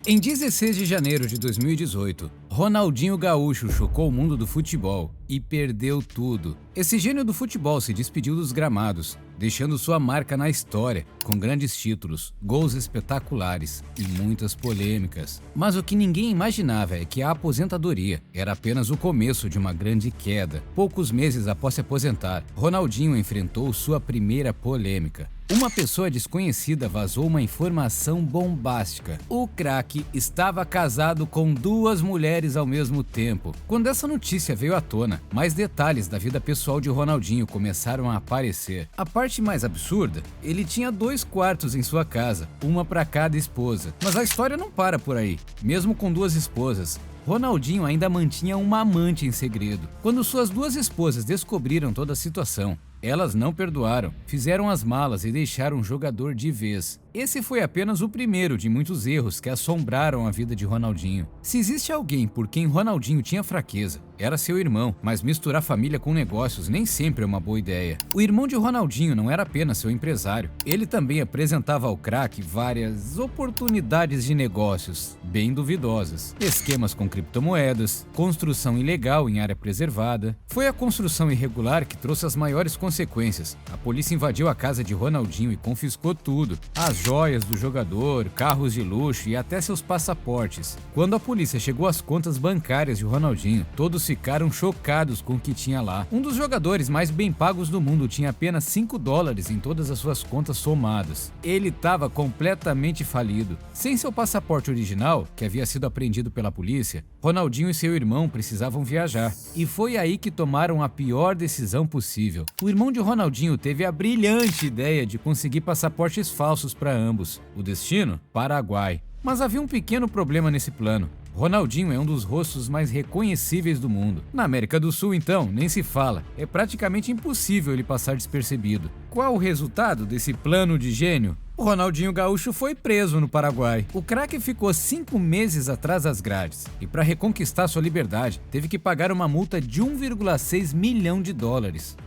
Em 16 de janeiro de 2018, Ronaldinho Gaúcho chocou o mundo do futebol e perdeu tudo. Esse gênio do futebol se despediu dos gramados, deixando sua marca na história, com grandes títulos, gols espetaculares e muitas polêmicas. Mas o que ninguém imaginava é que a aposentadoria era apenas o começo de uma grande queda. Poucos meses após se aposentar, Ronaldinho enfrentou sua primeira polêmica. Uma pessoa desconhecida vazou uma informação bombástica. O craque estava casado com 2 mulheres ao mesmo tempo. Quando essa notícia veio à tona, mais detalhes da vida pessoal de Ronaldinho começaram a aparecer. A parte mais absurda, ele tinha 2 quartos em sua casa, uma para cada esposa. Mas a história não para por aí. Mesmo com 2 esposas, Ronaldinho ainda mantinha uma amante em segredo. Quando suas 2 esposas descobriram toda a situação, elas não perdoaram, fizeram as malas e deixaram o jogador de vez. Esse foi apenas o primeiro de muitos erros que assombraram a vida de Ronaldinho. Se existe alguém por quem Ronaldinho tinha fraqueza, era seu irmão, mas misturar família com negócios nem sempre é uma boa ideia. O irmão de Ronaldinho não era apenas seu empresário, ele também apresentava ao craque várias oportunidades de negócios, bem duvidosas. Esquemas com criptomoedas, construção ilegal em área preservada. Foi a construção irregular que trouxe as maiores consequências. A polícia invadiu a casa de Ronaldinho e confiscou tudo: as joias do jogador, carros de luxo e até seus passaportes. Quando a polícia chegou às contas bancárias de Ronaldinho, todos ficaram chocados com o que tinha lá. Um dos jogadores mais bem pagos do mundo tinha apenas $5 em todas as suas contas somadas. Ele estava completamente falido. Sem seu passaporte original, que havia sido apreendido pela polícia, Ronaldinho e seu irmão precisavam viajar. E foi aí que tomaram a pior decisão possível. O irmão de Ronaldinho teve a brilhante ideia de conseguir passaportes falsos para ambos. O destino? Paraguai. Mas havia um pequeno problema nesse plano. Ronaldinho é um dos rostos mais reconhecíveis do mundo. Na América do Sul, então, nem se fala. É praticamente impossível ele passar despercebido. Qual o resultado desse plano de gênio? O Ronaldinho Gaúcho foi preso no Paraguai. O craque ficou 5 meses atrás das grades e, para reconquistar sua liberdade, teve que pagar uma multa de $1,6 milhão.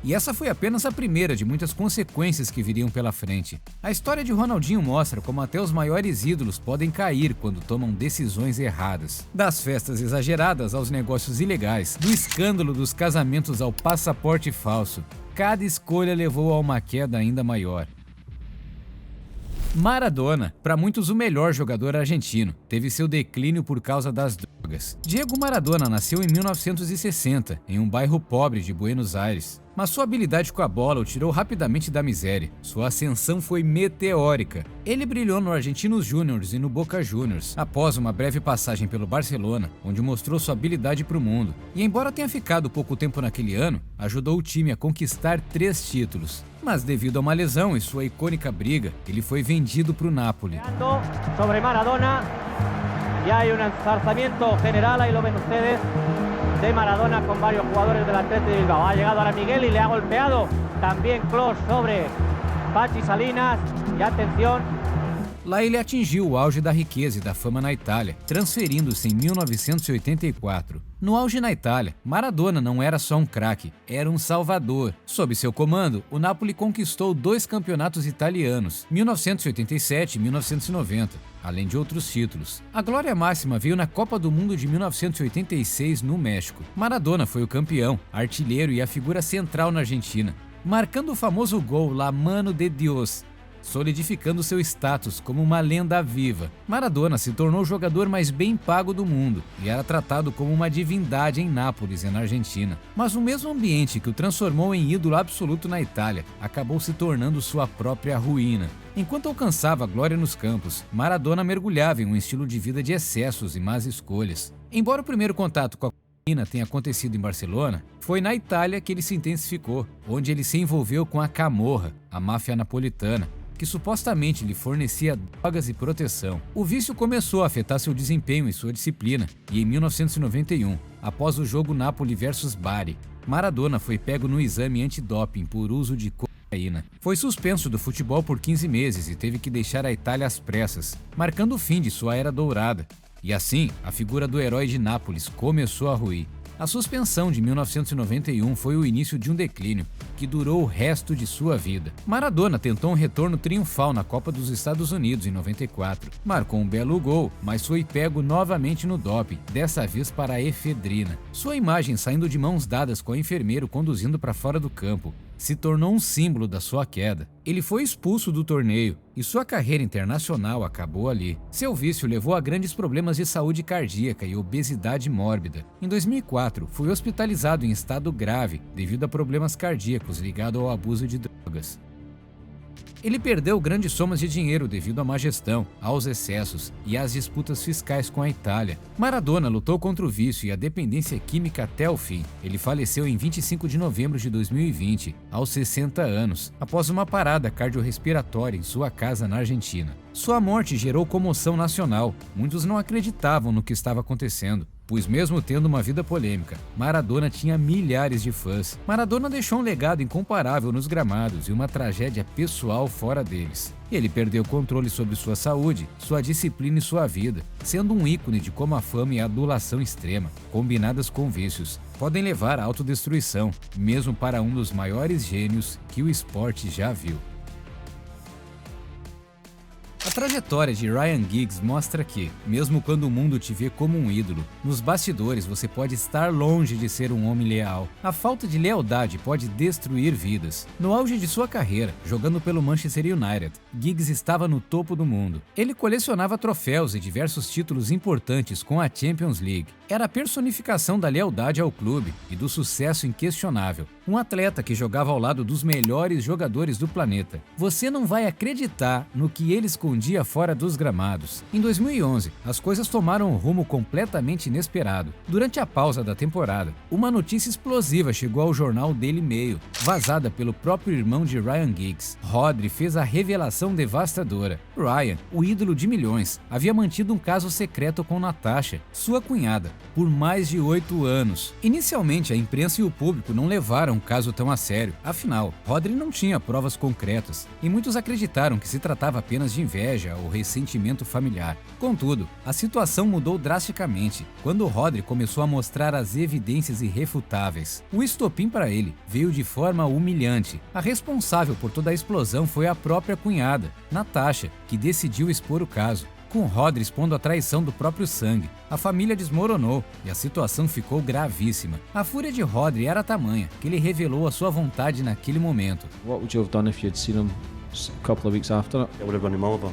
E essa foi apenas a primeira de muitas consequências que viriam pela frente. A história de Ronaldinho mostra como até os maiores ídolos podem cair quando tomam decisões erradas. Das festas exageradas aos negócios ilegais, do escândalo dos casamentos ao passaporte falso, cada escolha levou a uma queda ainda maior. Maradona, para muitos o melhor jogador argentino, teve seu declínio por causa das drogas. Diego Maradona nasceu em 1960, em um bairro pobre de Buenos Aires. Mas sua habilidade com a bola o tirou rapidamente da miséria. Sua ascensão foi meteórica. Ele brilhou no Argentinos Júniors e no Boca Juniors, após uma breve passagem pelo Barcelona, onde mostrou sua habilidade para o mundo. E embora tenha ficado pouco tempo naquele ano, ajudou o time a conquistar 3 títulos. Mas devido a uma lesão e sua icônica briga, ele foi vendido para o Napoli. Sobre Maradona, ya hay un enzarzamiento general, ahí lo ven ustedes, de Maradona con varios jugadores del Athletic de Bilbao. Ha llegado ahora Miguel y le ha golpeado también Klose sobre Pachi Salinas. Y atención. Lá ele atingiu o auge da riqueza e da fama na Itália, transferindo-se em 1984. No auge na Itália, Maradona não era só um craque, era um salvador. Sob seu comando, o Napoli conquistou 2 campeonatos italianos, 1987 e 1990, além de outros títulos. A glória máxima veio na Copa do Mundo de 1986 no México. Maradona foi o campeão, artilheiro e a figura central na Argentina, marcando o famoso gol La Mano de Dios, solidificando seu status como uma lenda viva. Maradona se tornou o jogador mais bem pago do mundo e era tratado como uma divindade em Nápoles e na Argentina. Mas o mesmo ambiente que o transformou em ídolo absoluto na Itália acabou se tornando sua própria ruína. Enquanto alcançava a glória nos campos, Maradona mergulhava em um estilo de vida de excessos e más escolhas. Embora o primeiro contato com a cocaína tenha acontecido em Barcelona, foi na Itália que ele se intensificou, onde ele se envolveu com a Camorra, a máfia napolitana, que supostamente lhe fornecia drogas e proteção. O vício começou a afetar seu desempenho e sua disciplina, e em 1991, após o jogo Napoli vs Bari, Maradona foi pego no exame antidoping por uso de cocaína. Foi suspenso do futebol por 15 meses e teve que deixar a Itália às pressas, marcando o fim de sua era dourada. E assim, a figura do herói de Nápoles começou a ruir. A suspensão de 1991 foi o início de um declínio que durou o resto de sua vida. Maradona tentou um retorno triunfal na Copa dos Estados Unidos em 94. Marcou um belo gol, mas foi pego novamente no doping, dessa vez para a efedrina. Sua imagem saindo de mãos dadas com o enfermeiro conduzindo para fora do campo se tornou um símbolo da sua queda. Ele foi expulso do torneio e sua carreira internacional acabou ali. Seu vício levou a grandes problemas de saúde cardíaca e obesidade mórbida. Em 2004, foi hospitalizado em estado grave devido a problemas cardíacos ligados ao abuso de drogas. Ele perdeu grandes somas de dinheiro devido à má gestão, aos excessos e às disputas fiscais com a Itália. Maradona lutou contra o vício e a dependência química até o fim. Ele faleceu em 25 de novembro de 2020, aos 60 anos, após uma parada cardiorrespiratória em sua casa na Argentina. Sua morte gerou comoção nacional. Muitos não acreditavam no que estava acontecendo, pois mesmo tendo uma vida polêmica, Maradona tinha milhares de fãs. Maradona deixou um legado incomparável nos gramados e uma tragédia pessoal fora deles. Ele perdeu o controle sobre sua saúde, sua disciplina e sua vida, sendo um ícone de como a fama e a adulação extrema, combinadas com vícios, podem levar à autodestruição, mesmo para um dos maiores gênios que o esporte já viu. A trajetória de Ryan Giggs mostra que, mesmo quando o mundo te vê como um ídolo, nos bastidores você pode estar longe de ser um homem leal. A falta de lealdade pode destruir vidas. No auge de sua carreira, jogando pelo Manchester United, Giggs estava no topo do mundo. Ele colecionava troféus e diversos títulos importantes com a Champions League. Era a personificação da lealdade ao clube e do sucesso inquestionável. Um atleta que jogava ao lado dos melhores jogadores do planeta. Você não vai acreditar no que ele escondia fora dos gramados. Em 2011, as coisas tomaram um rumo completamente inesperado. Durante a pausa da temporada, uma notícia explosiva chegou ao jornal Daily Mail, vazada pelo próprio irmão de Ryan Giggs. Rodri fez a revelação devastadora. Ryan, o ídolo de milhões, havia mantido um caso secreto com Natasha, sua cunhada, por mais de 8 anos. Inicialmente, a imprensa e o público não levaram o caso tão a sério. Afinal, Rodri não tinha provas concretas e muitos acreditaram que se tratava apenas de inveja ou ressentimento familiar. Contudo, a situação mudou drasticamente quando Rodri começou a mostrar as evidências irrefutáveis. O estopim para ele veio de forma humilhante. A responsável por toda a explosão foi a própria cunhada, Natasha, que decidiu expor o caso. Com Rodri expondo a traição do próprio sangue, a família desmoronou e a situação ficou gravíssima. A fúria de Rodri era tamanha que ele revelou a sua vontade naquele momento. What would you have done if you'd seen him a couple of weeks after it? I would have run him over.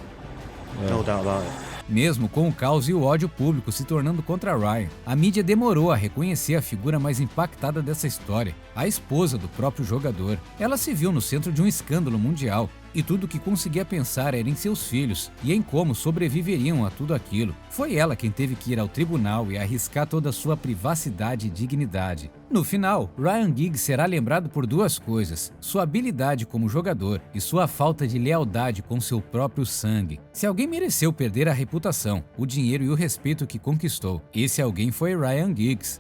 No doubt about it. Mesmo com o caos e o ódio público se tornando contra Ryan, a mídia demorou a reconhecer a figura mais impactada dessa história, a esposa do próprio jogador. Ela se viu no centro de um escândalo mundial e tudo o que conseguia pensar era em seus filhos e em como sobreviveriam a tudo aquilo. Foi ela quem teve que ir ao tribunal e arriscar toda a sua privacidade e dignidade. No final, Ryan Giggs será lembrado por duas coisas: sua habilidade como jogador e sua falta de lealdade com seu próprio sangue. Se alguém mereceu perder a reputação, o dinheiro e o respeito que conquistou, esse alguém foi Ryan Giggs.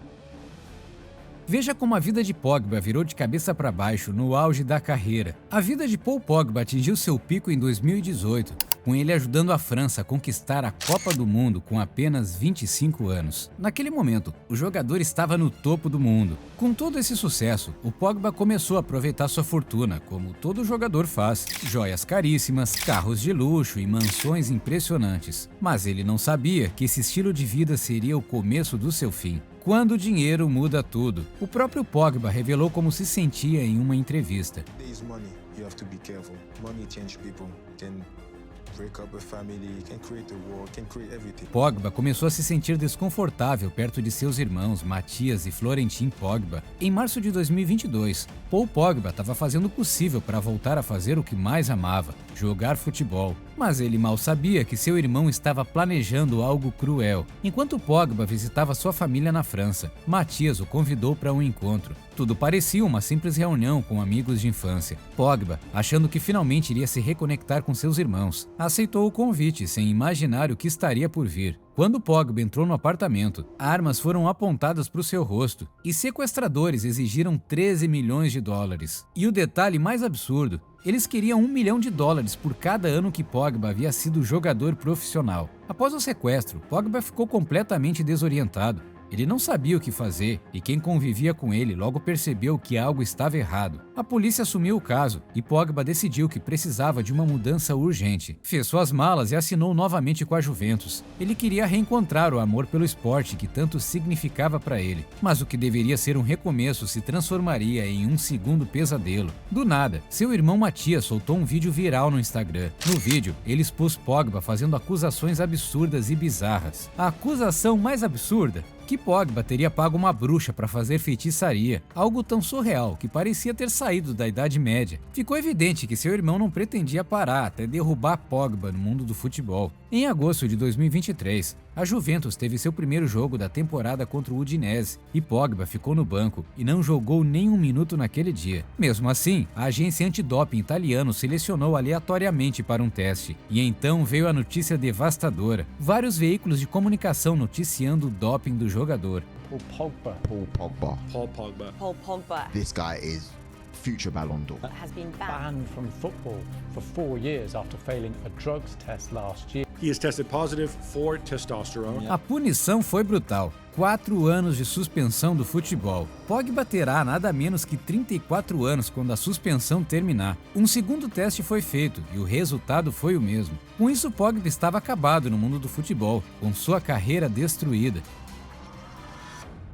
Veja como a vida de Pogba virou de cabeça para baixo no auge da carreira. A vida de Paul Pogba atingiu seu pico em 2018, com ele ajudando a França a conquistar a Copa do Mundo com apenas 25 anos. Naquele momento, o jogador estava no topo do mundo. Com todo esse sucesso, o Pogba começou a aproveitar sua fortuna, como todo jogador faz. Joias caríssimas, carros de luxo e mansões impressionantes. Mas ele não sabia que esse estilo de vida seria o começo do seu fim. Quando o dinheiro muda tudo. O próprio Pogba revelou como se sentia em uma entrevista. Pogba começou a se sentir desconfortável perto de seus irmãos Matias e Florentin Pogba. Em março de 2022, Paul Pogba estava fazendo o possível para voltar a fazer o que mais amava, jogar futebol. Mas ele mal sabia que seu irmão estava planejando algo cruel. Enquanto Pogba visitava sua família na França, Matias o convidou para um encontro. Tudo parecia uma simples reunião com amigos de infância. Pogba, achando que finalmente iria se reconectar com seus irmãos, aceitou o convite sem imaginar o que estaria por vir. Quando Pogba entrou no apartamento, armas foram apontadas para o seu rosto e sequestradores exigiram 13 milhões de dólares. E o detalhe mais absurdo, eles queriam $1 milhão por cada ano que Pogba havia sido jogador profissional. Após o sequestro, Pogba ficou completamente desorientado. Ele não sabia o que fazer e quem convivia com ele logo percebeu que algo estava errado. A polícia assumiu o caso e Pogba decidiu que precisava de uma mudança urgente. Fez suas malas e assinou novamente com a Juventus. Ele queria reencontrar o amor pelo esporte que tanto significava para ele, mas o que deveria ser um recomeço se transformaria em um segundo pesadelo. Do nada, seu irmão Matias soltou um vídeo viral no Instagram. No vídeo, ele expôs Pogba fazendo acusações absurdas e bizarras. A acusação mais absurda? Que Pogba teria pago uma bruxa para fazer feitiçaria, algo tão surreal que parecia ter saído da Idade Média. Ficou evidente que seu irmão não pretendia parar até derrubar Pogba no mundo do futebol. Em agosto de 2023, a Juventus teve seu primeiro jogo da temporada contra o Udinese e Pogba ficou no banco e não jogou nem um minuto naquele dia. Mesmo assim, a agência antidoping italiana selecionou aleatoriamente para um teste. E então veio a notícia devastadora. Vários veículos de comunicação noticiando o doping do jogador. Paul Pogba. Paul Pogba. Paul Pogba. Paul Pogba This guy is future Ballon d'Or. has been banned. Banned from football for 4 years after failing a drugs test last year. He has tested positive for testosterone. A punição foi brutal. 4 anos de suspensão do futebol. Pogba terá nada menos que 34 anos quando a suspensão terminar. Um segundo teste foi feito e o resultado foi o mesmo. Com isso, Pogba estava acabado no mundo do futebol, com sua carreira destruída.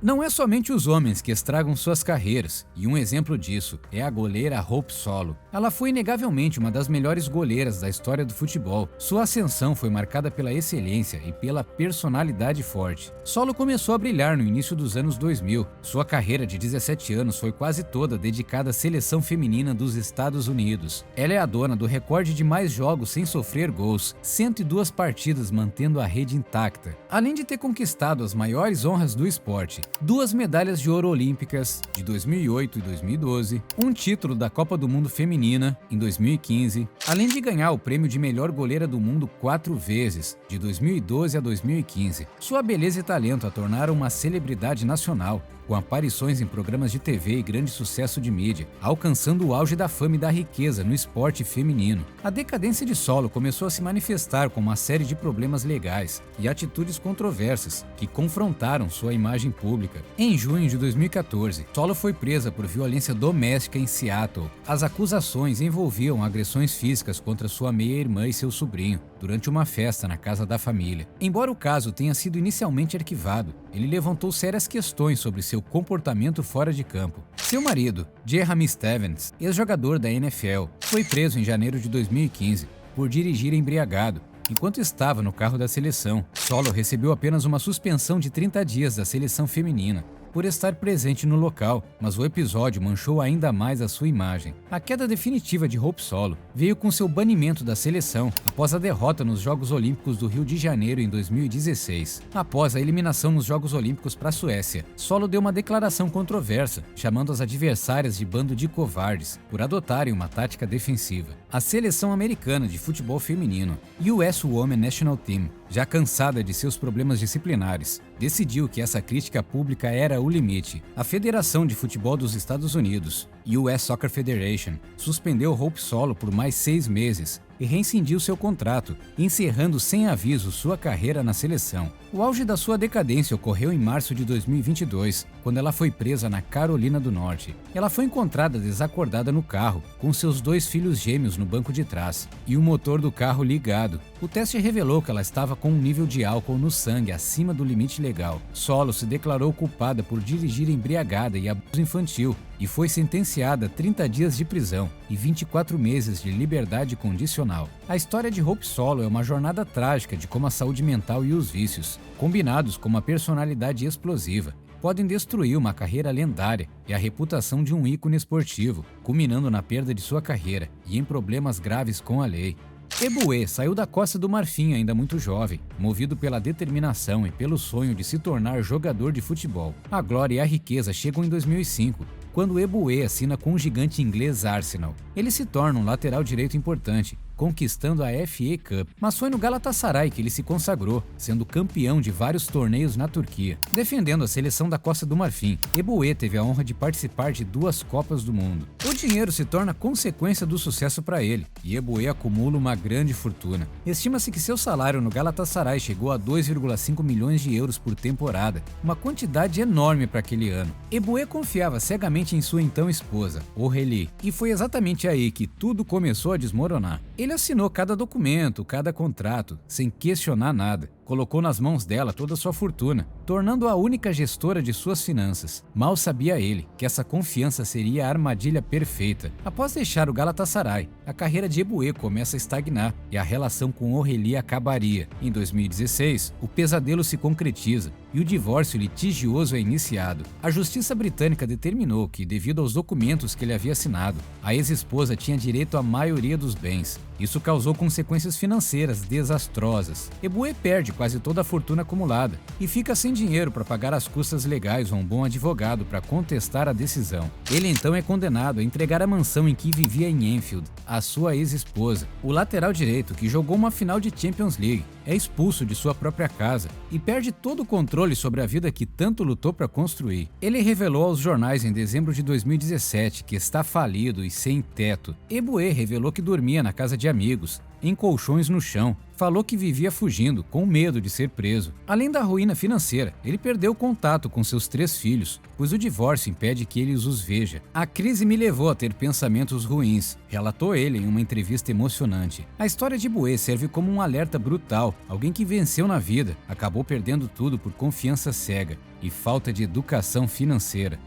Não é somente os homens que estragam suas carreiras, e um exemplo disso é a goleira Hope Solo. Ela foi inegavelmente uma das melhores goleiras da história do futebol. Sua ascensão foi marcada pela excelência e pela personalidade forte. Solo começou a brilhar no início dos anos 2000. Sua carreira de 17 anos foi quase toda dedicada à seleção feminina dos Estados Unidos. Ela é a dona do recorde de mais jogos sem sofrer gols, 102 partidas mantendo a rede intacta. Além de ter conquistado as maiores honras do esporte, 2 medalhas de ouro olímpicas de 2008 e 2012, um título da Copa do Mundo Feminina em 2015, além de ganhar o prêmio de melhor goleira do mundo 4 vezes, de 2012 a 2015. Sua beleza e talento a tornaram uma celebridade nacional, com aparições em programas de TV e grande sucesso de mídia, alcançando o auge da fama e da riqueza no esporte feminino. A decadência de Solo começou a se manifestar com uma série de problemas legais e atitudes controversas que confrontaram sua imagem pública. Em junho de 2014, Solo foi presa por violência doméstica em Seattle. As acusações envolviam agressões físicas contra sua meia-irmã e seu sobrinho, durante uma festa na casa da família. Embora o caso tenha sido inicialmente arquivado, ele levantou sérias questões sobre seu comportamento fora de campo. Seu marido, Jeremy Stevens, ex-jogador da NFL, foi preso em janeiro de 2015 por dirigir embriagado enquanto estava no carro da seleção. Solo recebeu apenas uma suspensão de 30 dias da seleção feminina por estar presente no local, mas o episódio manchou ainda mais a sua imagem. A queda definitiva de Hope Solo veio com seu banimento da seleção após a derrota nos Jogos Olímpicos do Rio de Janeiro em 2016. Após a eliminação nos Jogos Olímpicos para a Suécia, Solo deu uma declaração controversa, chamando as adversárias de bando de covardes por adotarem uma tática defensiva. A seleção americana de futebol feminino, US Women's National Team, já cansada de seus problemas disciplinares, decidiu que essa crítica pública era o limite. A Federação de Futebol dos Estados Unidos, US Soccer Federation, suspendeu Hope Solo por mais 6 meses e rescindiu seu contrato, encerrando sem aviso sua carreira na seleção. O auge da sua decadência ocorreu em março de 2022, quando ela foi presa na Carolina do Norte. Ela foi encontrada desacordada no carro, com seus 2 filhos gêmeos no banco de trás e o motor do carro ligado. O teste revelou que ela estava com um nível de álcool no sangue acima do limite legal. Solo se declarou culpada por dirigir embriagada e abuso infantil e foi sentenciada a 30 dias de prisão e 24 meses de liberdade condicional. A história de Hope Solo é uma jornada trágica de como a saúde mental e os vícios, combinados com uma personalidade explosiva, podem destruir uma carreira lendária e a reputação de um ícone esportivo, culminando na perda de sua carreira e em problemas graves com a lei. Eboué saiu da Costa do Marfim ainda muito jovem, movido pela determinação e pelo sonho de se tornar jogador de futebol. A glória e a riqueza chegam em 2005, quando Eboué assina com o gigante inglês Arsenal. Ele se torna um lateral direito importante conquistando a FA Cup. Mas foi no Galatasaray que ele se consagrou, sendo campeão de vários torneios na Turquia. Defendendo a seleção da Costa do Marfim, Eboué teve a honra de participar de 2 Copas do Mundo. O dinheiro se torna consequência do sucesso para ele, e Eboué acumula uma grande fortuna. Estima-se que seu salário no Galatasaray chegou a 2,5 milhões de euros por temporada, uma quantidade enorme para aquele ano. Eboué confiava cegamente em sua então esposa, Aurélie, e foi exatamente aí que tudo começou a desmoronar. Ele assinou cada documento, cada contrato, sem questionar nada. Colocou nas mãos dela toda a sua fortuna, tornando-a a única gestora de suas finanças. Mal sabia ele que essa confiança seria a armadilha perfeita. Após deixar o Galatasaray, a carreira de Eboué começa a estagnar e a relação com Aurélie acabaria. Em 2016, o pesadelo se concretiza e o divórcio litigioso é iniciado. A justiça britânica determinou que, devido aos documentos que ele havia assinado, a ex-esposa tinha direito à maioria dos bens. Isso causou consequências financeiras desastrosas. Eboué perde quase toda a fortuna acumulada e fica sem dinheiro para pagar as custas legais a um bom advogado para contestar a decisão. Ele então é condenado a entregar a mansão em que vivia em Enfield à sua ex-esposa. O lateral direito, que jogou uma final de Champions League, é expulso de sua própria casa e perde todo o controle sobre a vida que tanto lutou para construir. Ele revelou aos jornais em dezembro de 2017 que está falido e sem teto. Eboué revelou que dormia na casa de amigos, em colchões no chão. Falou que vivia fugindo, com medo de ser preso. Além da ruína financeira, ele perdeu contato com seus 3 filhos, pois o divórcio impede que ele os veja. A crise me levou a ter pensamentos ruins, relatou ele em uma entrevista emocionante. A história de Eboué serve como um alerta brutal. Alguém que venceu na vida, acabou perdendo tudo por confiança cega e falta de educação financeira.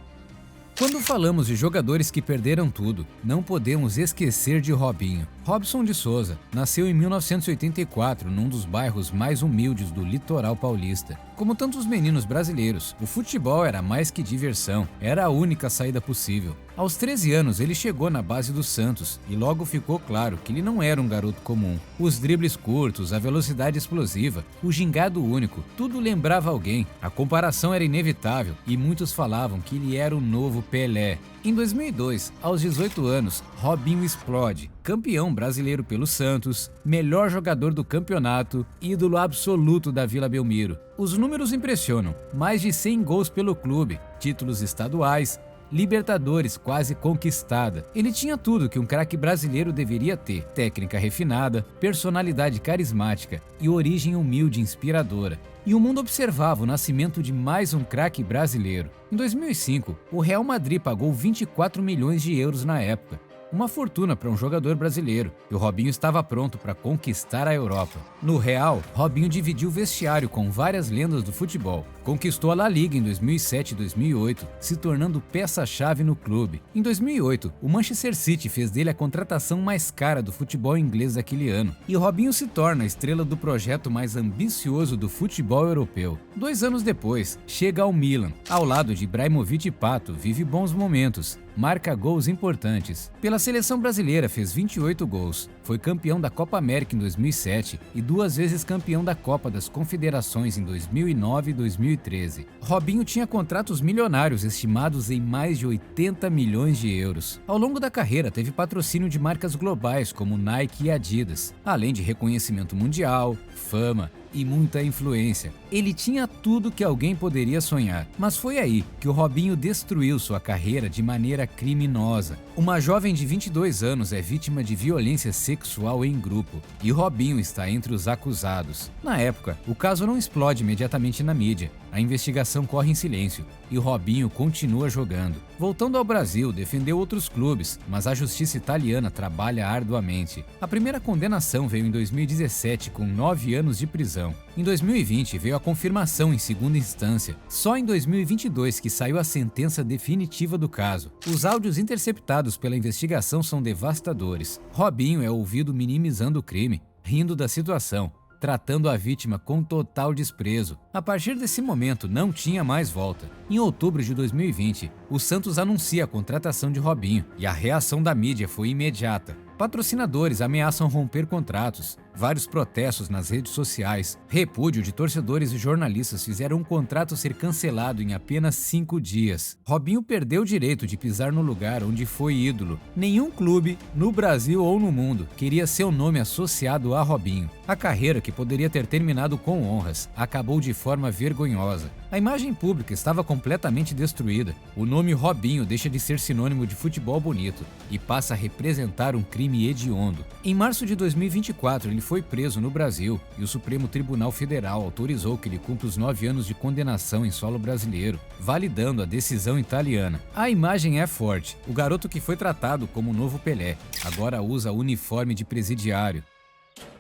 Quando falamos de jogadores que perderam tudo, não podemos esquecer de Robinho. Robson de Souza nasceu em 1984 num dos bairros mais humildes do litoral paulista. Como tantos meninos brasileiros, o futebol era mais que diversão, era a única saída possível. Aos 13 anos, ele chegou na base do Santos e logo ficou claro que ele não era um garoto comum. Os dribles curtos, a velocidade explosiva, o gingado único, tudo lembrava alguém. A comparação era inevitável e muitos falavam que ele era o novo Pelé. Em 2002, aos 18 anos, Robinho explode. Campeão brasileiro pelo Santos, melhor jogador do campeonato, ídolo absoluto da Vila Belmiro. Os números impressionam, mais de 100 gols pelo clube, títulos estaduais, Libertadores quase conquistada. Ele tinha tudo que um craque brasileiro deveria ter: técnica refinada, personalidade carismática e origem humilde e inspiradora. E o mundo observava o nascimento de mais um craque brasileiro. Em 2005, o Real Madrid pagou 24 milhões de euros na época. Uma fortuna para um jogador brasileiro, e o Robinho estava pronto para conquistar a Europa. No Real, Robinho dividiu o vestiário com várias lendas do futebol. Conquistou a La Liga em 2007 e 2008, se tornando peça-chave no clube. Em 2008, o Manchester City fez dele a contratação mais cara do futebol inglês daquele ano, e Robinho se torna a estrela do projeto mais ambicioso do futebol europeu. 2 anos depois, chega ao Milan. Ao lado de Ibrahimovic e Pato, vive bons momentos. Marca gols importantes. Pela seleção brasileira fez 28 gols, foi campeão da Copa América em 2007 e 2 vezes campeão da Copa das Confederações em 2009 e 2013. Robinho tinha contratos milionários estimados em mais de 80 milhões de euros. Ao longo da carreira teve patrocínio de marcas globais como Nike e Adidas, além de reconhecimento mundial, fama e muita influência. Ele tinha tudo que alguém poderia sonhar, mas foi aí que o Robinho destruiu sua carreira de maneira criminosa. Uma jovem de 22 anos é vítima de violência sexual em grupo e Robinho está entre os acusados. Na época, o caso não explode imediatamente na mídia. A investigação corre em silêncio e Robinho continua jogando. Voltando ao Brasil, defendeu outros clubes, mas a justiça italiana trabalha arduamente. A primeira condenação veio em 2017 com 9 anos de prisão. Em 2020 veio a confirmação em segunda instância. Só em 2022 que saiu a sentença definitiva do caso. Os áudios interceptados pela investigação são devastadores. Robinho é ouvido minimizando o crime, rindo da situação, tratando a vítima com total desprezo. A partir desse momento, não tinha mais volta. Em outubro de 2020, o Santos anuncia a contratação de Robinho e a reação da mídia foi imediata. Patrocinadores ameaçam romper contratos. Vários protestos nas redes sociais, repúdio de torcedores e jornalistas fizeram um contrato ser cancelado em apenas 5 dias. Robinho perdeu o direito de pisar no lugar onde foi ídolo. Nenhum clube, no Brasil ou no mundo, queria seu nome associado a Robinho. A carreira, que poderia ter terminado com honras, acabou de forma vergonhosa. A imagem pública estava completamente destruída. O nome Robinho deixa de ser sinônimo de futebol bonito e passa a representar um crime hediondo. Em março de 2024, ele foi preso no Brasil e o Supremo Tribunal Federal autorizou que ele cumpra os 9 anos de condenação em solo brasileiro, validando a decisão italiana. A imagem é forte. O garoto que foi tratado como o novo Pelé agora usa uniforme de presidiário.